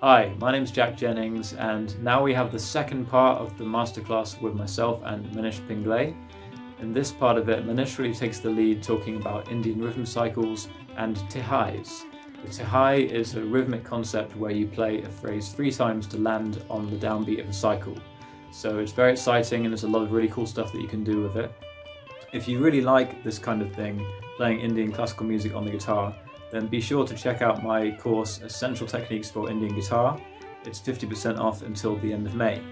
Hi, my name's Jack Jennings, and now we have the second part of the masterclass with myself and Manish Pingle. In this part of it, Manish really takes the lead talking about Indian rhythm cycles and Tihais. The Tihai is a rhythmic concept where you play a phrase 3 times to land on the downbeat of a cycle. So it's very exciting and there's a lot of really cool stuff that you can do with it. If you really like this kind of thing, playing Indian classical music on the guitar, then be sure to check out my course, Essential Techniques for Indian Guitar. It's 50% off until the end of May.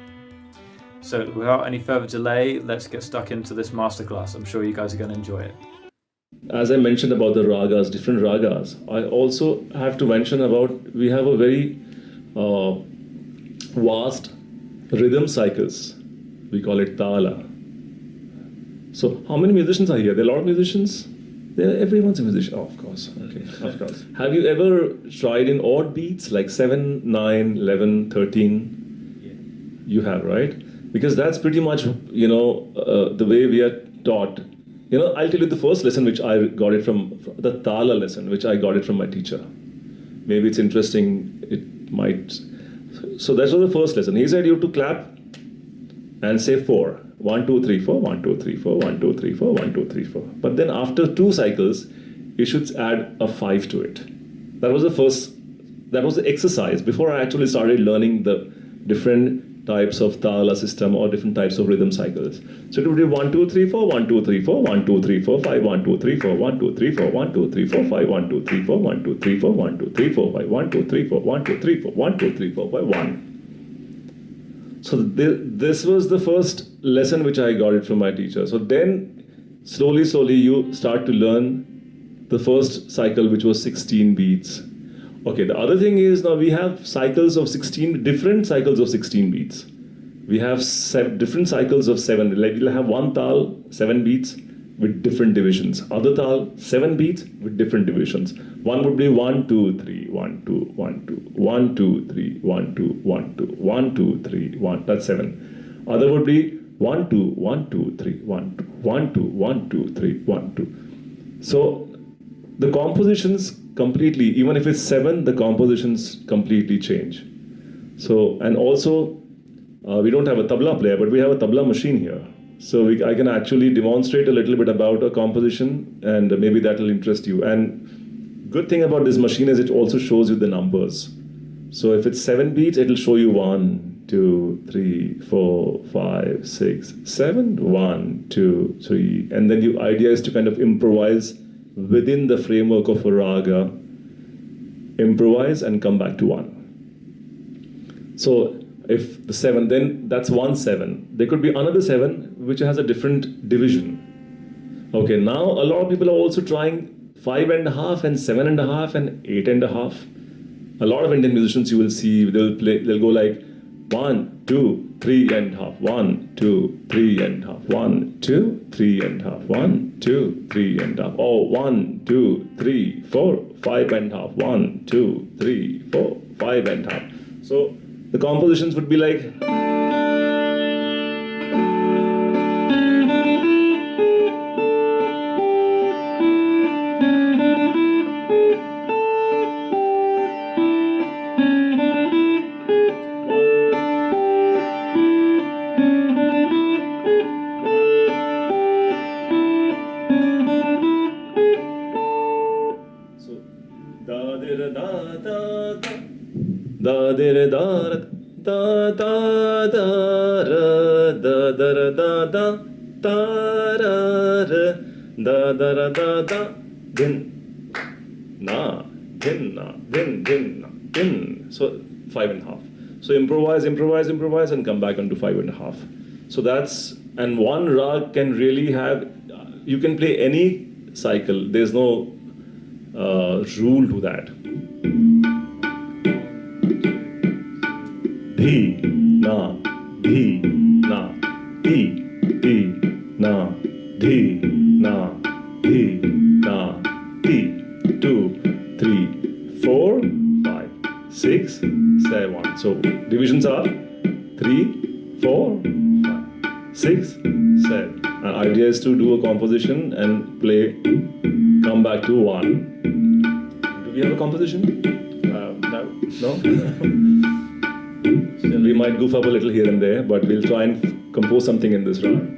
So without any further delay, let's get stuck into this masterclass. I'm sure you guys are going to enjoy it. As I mentioned about the ragas, different ragas, I also have to mention about we have a very vast rhythm cycles. We call it tala. So how many musicians are here? There are a lot of musicians? Everyone's a musician. Oh, of course. Okay, of course. Have you ever tried in odd beats like 7, 9, 11, 13? Yeah. You have, right? Because that's pretty much, the way we are taught. I'll tell you the first lesson which I got it from the tala lesson, which I got it from my teacher. Maybe it's interesting, it might. So that was the first lesson. He said you have to clap and say 4. 1, 2, 3, 4, 1, 2, 3, 4, 1, 2, 3, 4, 1, 2, 3, 4. But then after 2 cycles, you should add a 5 to it. That was the exercise before I actually started learning the different types of tala system or different types of rhythm cycles. So it would be 1, 2, 3, 4, 1, 2, 3, 4, 1, 2, 3, 4, 5, 1, 2, 3, 4, 1, 2, 3, 4, 1, 2, 3, 4, 5, 1, 2, 3, 4, 1, 2, 3, 4, 1, 2, 3, 4, 5, 1, 2, 3, 4, 1, 2, 3, 4, 1, 2, 3, 4, 5, 1. So this was the first lesson which I got it from my teacher. So then slowly you start to learn the first cycle, which was 16 beats. Okay, the other thing is now we have cycles of 16, different cycles of 16 beats. We have different cycles of 7. Like we'll have one tal, 7 beats with different divisions. Other tal, 7 beats with different divisions. One would be 1, 2, 3, 1, 2, 1, 2, 1, 2, 3, 1, 2, 1, 2, 1, 2, 3, 1. That's 7. Other would be 1, 2, 1, 2, 3, 1, 2, 1, 2, 1, 2, 3, 1, 2. So the compositions completely, even if it's 7, the compositions completely change. So, and also, we don't have a tabla player, but we have a tabla machine here. So I can actually demonstrate a little bit about a composition, and maybe that will interest you. And good thing about this machine is it also shows you the numbers. So if it's 7 beats, it will show you 1, 2, 3, 4, 5, 6, 7, 1, 2, 3. And then your idea is to kind of improvise within the framework of a raga, improvise and come back to 1. So if the 7, then that's 1, 7. There could be another 7 which has a different division. Okay, now a lot of people are also trying 5.5 and 7.5 and 8.5. A lot of Indian musicians you will see, they'll go like 1, 2, 3.5, 1, 2, 3.5, 1, 2, 3.5, 1, 2, 3.5. Oh, 1, 2, 3, 4, 5.5, 1, 2, 3, 4, 5.5. So the compositions would be like. Da da da da da da da da da da da da da da din na din. So 5.5. So improvise and come back onto 5.5. So that's, and one rag can really have, you can play any cycle. There's no rule to that. Dhi, na, dhi, na, dhi, dhi, na, dhi, na, dhi, na, dhi. 2, 3, 4, 5, 6, 7. So divisions are 3, 4, 5, 6, 7. Our idea is to do a composition and play, come back to 1. Do we have a composition? No. No? We might goof up a little here and there, but we'll try and compose something in this round.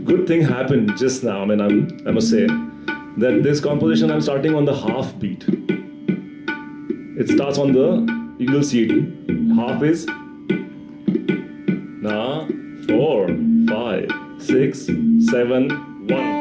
Good thing happened just now. I mean, I must say that this composition I'm starting on the half beat. It starts on the, you will see it. Half is na 4, 5, 6, 7, 1.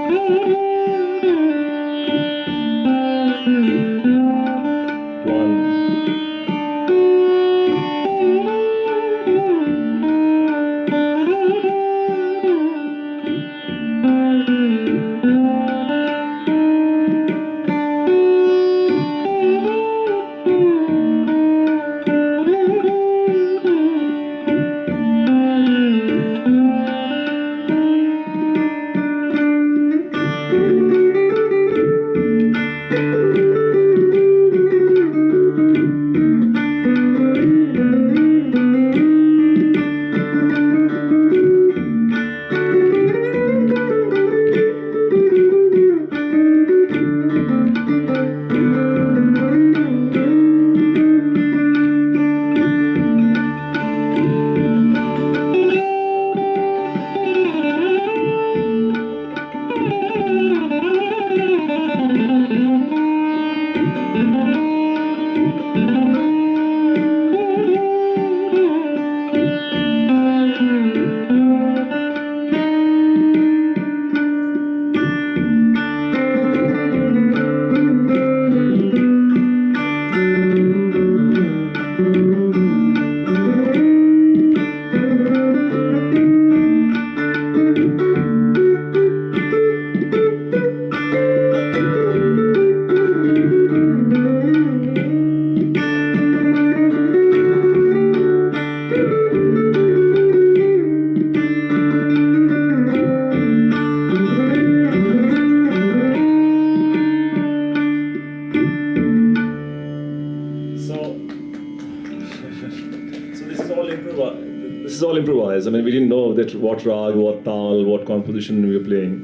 Improvise. I mean, we didn't know that what rag, what tal, what composition we were playing.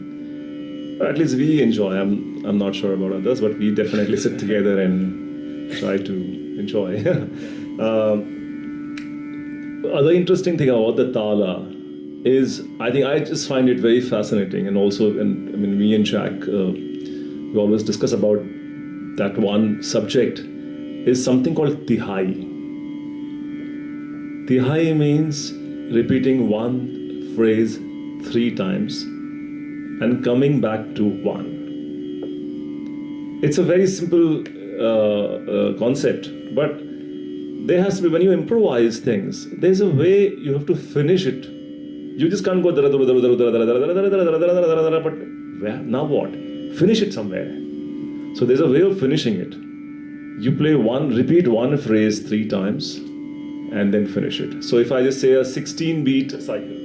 But at least we enjoy. I'm not sure about others, but we definitely sit together and try to enjoy. Other interesting thing about the tala is, I think I just find it very fascinating, and also, and I mean, me and Jack, we always discuss about that one subject, is something called Tihai. Tihai means repeating one phrase 3 times and coming back to 1. It's a very simple concept, but there has to be, when you improvise things, there's a way you have to finish it. You just can't go, but now what? Finish it somewhere. So there's a way of finishing it. You play repeat one phrase 3 times, and then finish it. So if I just say a 16-beat cycle.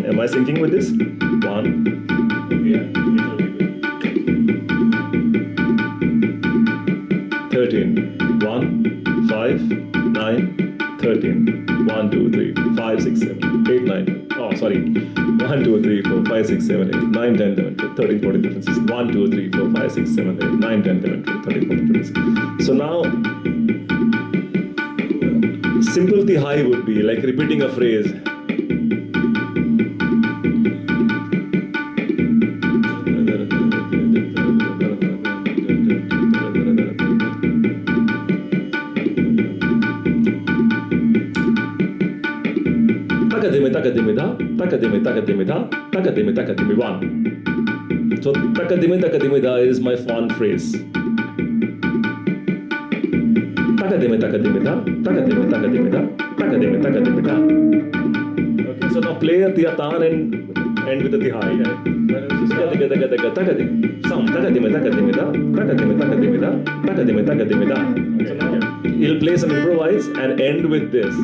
Am I syncing with this? 1. Yeah. 13. 1, 5, 9, 13. 1, 2, 3, 5, 6, 7, 8, 9. Oh, sorry. 1, 2, 3, 4, 5, 6, 7, 8, 9, 10, 11, 12, 13, 14 differences. 1, 2, 3, 4, 5, 6, 7, 8, 9, 10, 11, 12, 13, 14 differences. So now, Simple Tihai would be like repeating a phrase. Takadimi da, takadimi 1. So takadimi da is my font phrase. Takadimi da, takadimi da. Okay, so now play a tiyatan and end with a tihai. Takadim. Some takadimi da, takadimi da. So now he'll play some improvise and end with this.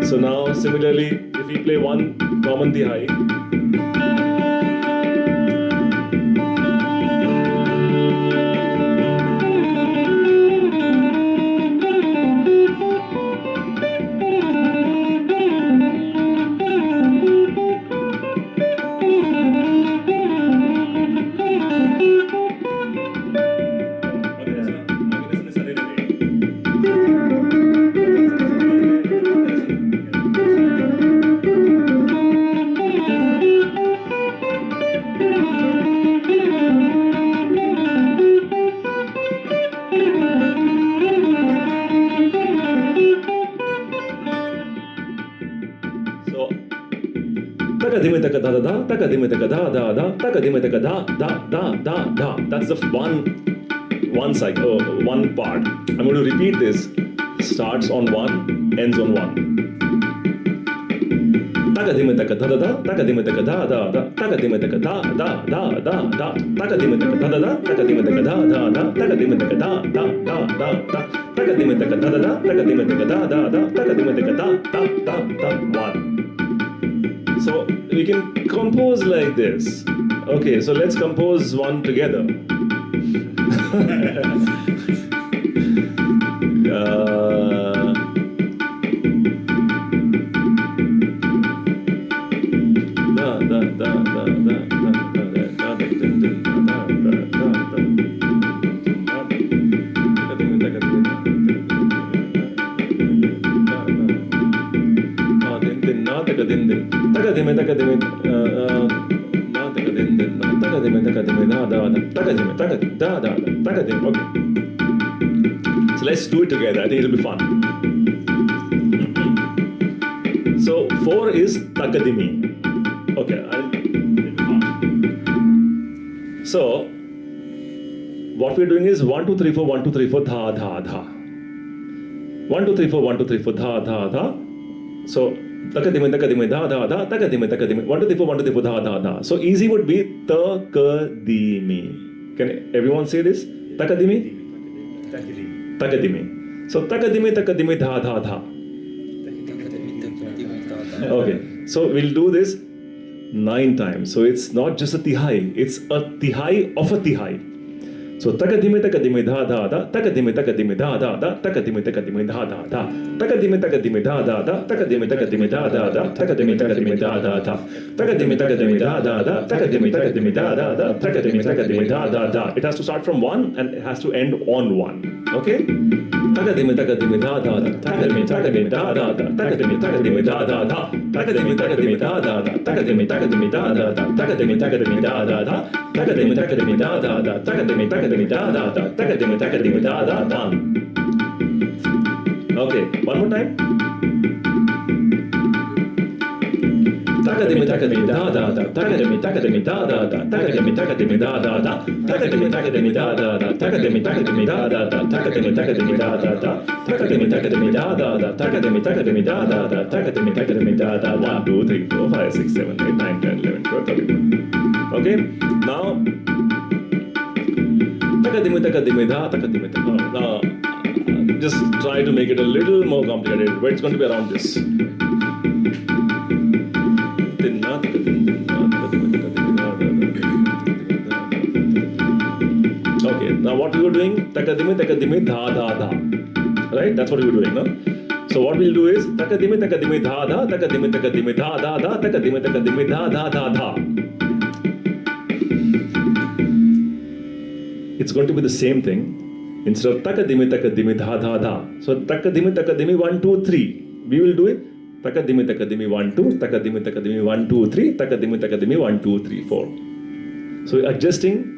So now similarly, if we play one common Tihai, that's the one cycle, one part. I'm going to repeat this. Starts on 1, ends on 1. So we can compose like this. Okay, so let's compose one together. Okay. So let's do it together. I think it'll be fun. So 4 is takadimi. Okay. So what we're doing is 1, 2, 3, 4, 1, 2, 3, 4, dha, dha, dha. 1, 2, 3, 4, 1, 2, 3, 4, dha, dha, dha. So takadimi, dha, dha, dha, takadimi. 1, 2, 3, 4, 1, 2, 3, 4, dha, dha, dha. So easy would be takadimi. Can everyone say this? Takadimi? Takadimi. So takadimi, dha, dha, dha. Okay. So we'll do this 9 times. So it's not just a tihai, it's a tihai of a tihai. So takadimi, dha, dha, dha, takadimi, dha, dha, dha, takadimi, dha, dha, dha, takadimi, dha, dha, dha, takadimi, dha, dha, dha, takadimi, dha, dha, dha, takadimi, dha, dha, dha, takadimi, dha, dha, dha, takadimi, dha, dha, dha. It has to start from 1 and it has to end on 1. Okay? Takadimi, dha, dha, takadimi, dha, dha, dha, takadimi, dha, dha, dha, takadimi, dha, dha, dha, takadimi, dha, dha, dha, takadimi, dha, dha, dha, takadimi, dha, dha, dha, takadimi, takadimi, da, da, done. Okay, one more time. Takadimi, da, da, da, takadimi, da, da, da, takadimi, da, da, da, takadimi, da, da, da, takadimi, da, da, da, takadimi, da, da, da, takadimi, da, da, da, takadimi, da, da, da, takadimi, da, da, 1, 2, 3, 4, 5, 6, 7, 8, 9, 10, 11, 12, 13. Okay, now just try to make it a little more complicated, but it's going to be around this. Okay, now what we were doing, takadimi, dha, dha, dha. Right? That's what we were doing, no? So what we'll do is, takadimi, dha, dha, takadimi, dha, dha, dha, takadimi, dha, dha, dha, dha. It's going to be the same thing. Instead of takadimi, dha, dha, dha. So takadimi, 1, 2, 3. We will do it. Takadimi, 1, 2, takadimi, 1, 2, 3, takadimi, 1, 2, 3, 4. So adjusting,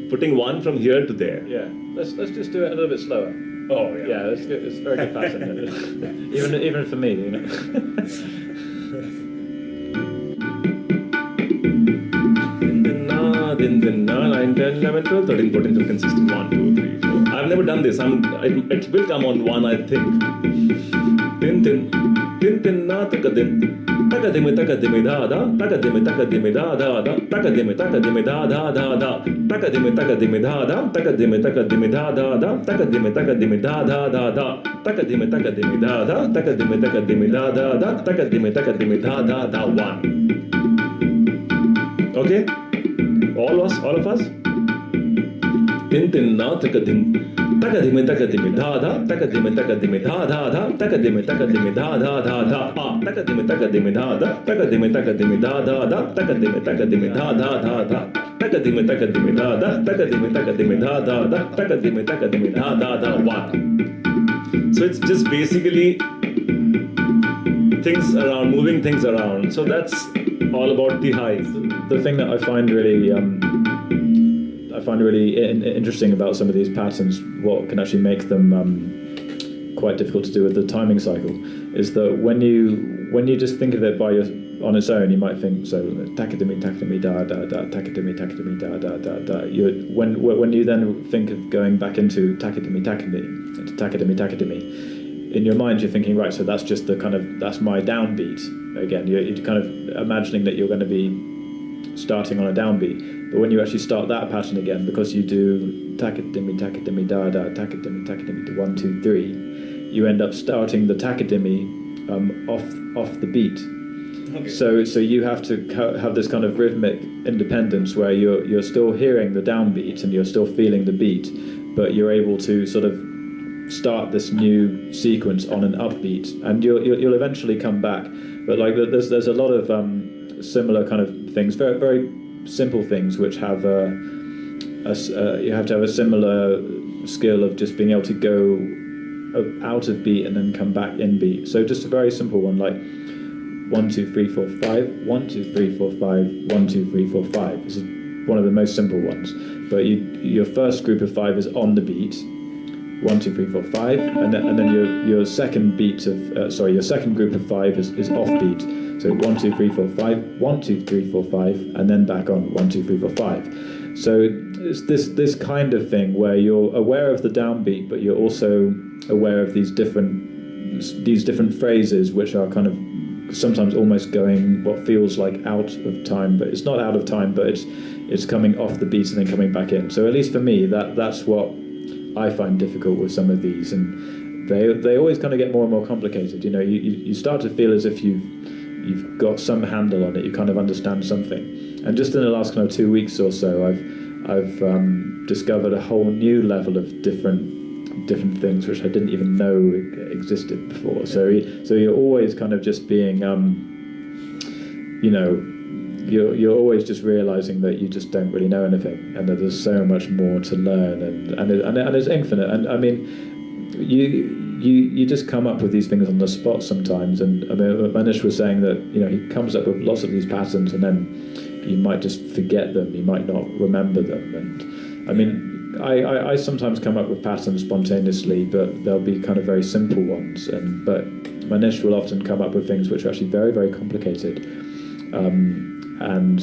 putting one from here to there. Yeah, let's just do it a little bit slower. Oh yeah. Yeah, it's good. It's a very good pattern. even for me, you know. 9, 10, 11, 12, 13, 14, 15, 16, 1, 2, 3, 4. I've never done this. It will come on one, I think. Tin tin, tin tin na takadimi, takadimi da da, takadimi da da da, takadimi da da da, takadimi da da, takadimi da da, takadimi da da, takadimi da da, takadimi da da, takadimi da da, 1. Okay, all of us. Tin tin na takadimi. Takadimi da da, takadimi da da, takadimi da da, takadimi da da, takadimi da da, takadimi da da, takadimi da, 1. So it's just basically things around, moving things around. So that's all about Tihai. The thing that I find really interesting about some of these patterns, what can actually make them quite difficult to do with the timing cycle, is that when you just think of it on its own, you might think, so takadimi da da da, takadimi da da da. When you then think of going back into takadimi, in your mind you're thinking, right, so that's just that's my downbeat again. You're kind of imagining that you're going to be starting on a downbeat. But when you actually start that pattern again, because you do takadimi da da, takadimi to 1, 2, 3, you end up starting the takadimi off the beat. Okay. So you have to have this kind of rhythmic independence where you're still hearing the downbeat and you're still feeling the beat, but you're able to sort of start this new sequence on an upbeat, and you'll eventually come back. But like there's a lot of similar kind of things, very very simple things, which have you have to have a similar skill of just being able to go out of beat and then come back in beat. So just a very simple one, like 1, 2, 3, 4, 5, 1, 2, 3, 4, 5, 1, 2, 3, 4, 5. This is one of the most simple ones. But your first group of 5 is on the beat, 1, 2, 3, 4, 5, and then your second beat of your second group of 5 is off beat. So 1, 2, 3, 4, 5, 1, 2, 3, 4, 5, and then back on 1, 2, 3, 4, 5. So it's this kind of thing where you're aware of the downbeat, but you're also aware of these different phrases, which are kind of sometimes almost going what feels like out of time, but it's not out of time, but it's coming off the beat and then coming back in. So at least for me, that's what I find difficult with some of these, and they always kind of get more and more complicated. You know, you start to feel as if you've got some handle on it, you kind of understand something. And just in the last kind of 2 weeks or so, I've discovered a whole new level of different things which I didn't even know existed before. So you're always kind of just being, you're always just realizing that you just don't really know anything, and that there's so much more to learn, and it's infinite. And I mean, you just come up with these things on the spot sometimes. And I mean, Manish was saying that he comes up with lots of these patterns, and then you might just forget them, you might not remember them. And I mean, I sometimes come up with patterns spontaneously, but they'll be kind of very simple ones. But Manish will often come up with things which are actually very, very complicated. And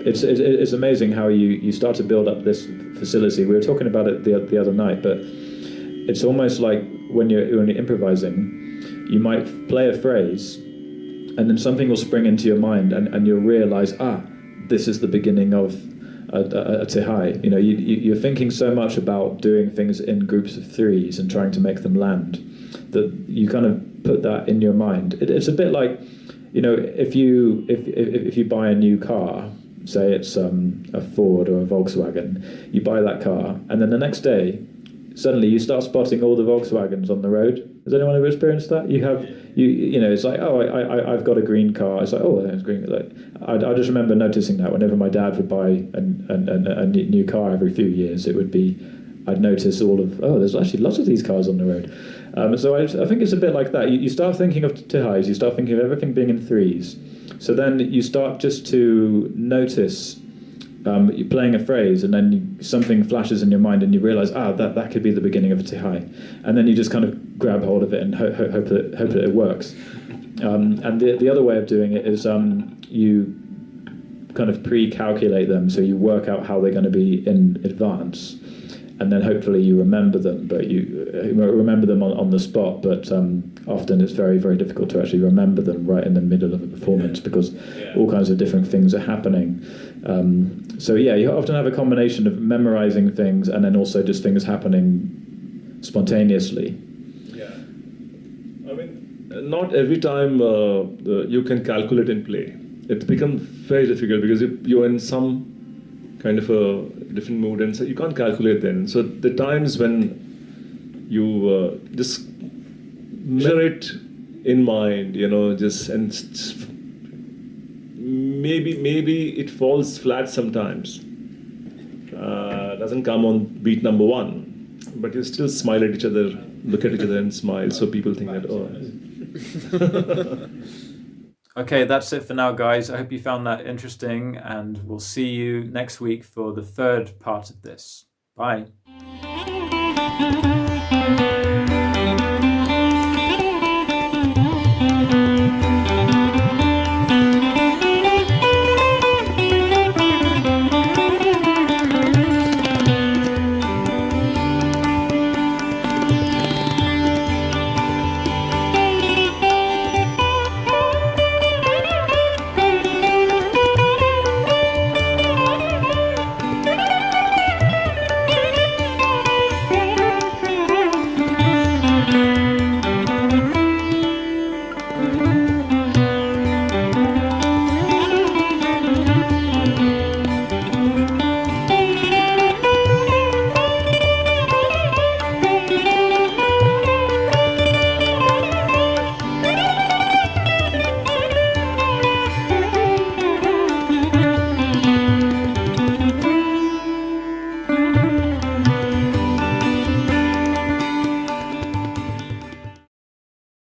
it's amazing how you start to build up this facility. We were talking about it the other night, but it's almost like when you're improvising, you might play a phrase, and then something will spring into your mind, and you'll realize, this is the beginning of a Tihai. You're thinking so much about doing things in groups of 3s and trying to make them land, that you kind of put that in your mind. It's a bit like, if you buy a new car, say it's a Ford or a Volkswagen, you buy that car, and then the next day, suddenly you start spotting all the Volkswagens on the road. Has anyone ever experienced that? You know, it's like, oh, I've got a green car. It's like, oh, there's green. Like, I just remember noticing that whenever my dad would buy a new car every few years, it would be, I'd notice there's actually lots of these cars on the road. So I think it's a bit like that. You start thinking of Tihais, you start thinking of everything being in threes. So then you start just to notice you're playing a phrase, and then something flashes in your mind, and you realise, that could be the beginning of a Tihai, and then you just kind of grab hold of it and hope that it works. And the other way of doing it is you kind of pre-calculate them, so you work out how they're going to be in advance, and then hopefully you remember them, but you remember them on the spot, but often it's very, very difficult to actually remember them right in the middle of a performance because all kinds of different things are happening. So you often have a combination of memorizing things and then also just things happening spontaneously. Yeah, I mean, not every time you can calculate and play. It becomes very difficult because you're in some kind of a different mood, and so you can't calculate then. So the times when you just measure it in mind, maybe it falls flat sometimes. Doesn't come on beat number one, but you still smile at each other, look at each other and smile, so people think that, Okay, that's it for now, guys. I hope you found that interesting, and we'll see you next week for the third part of this. Bye.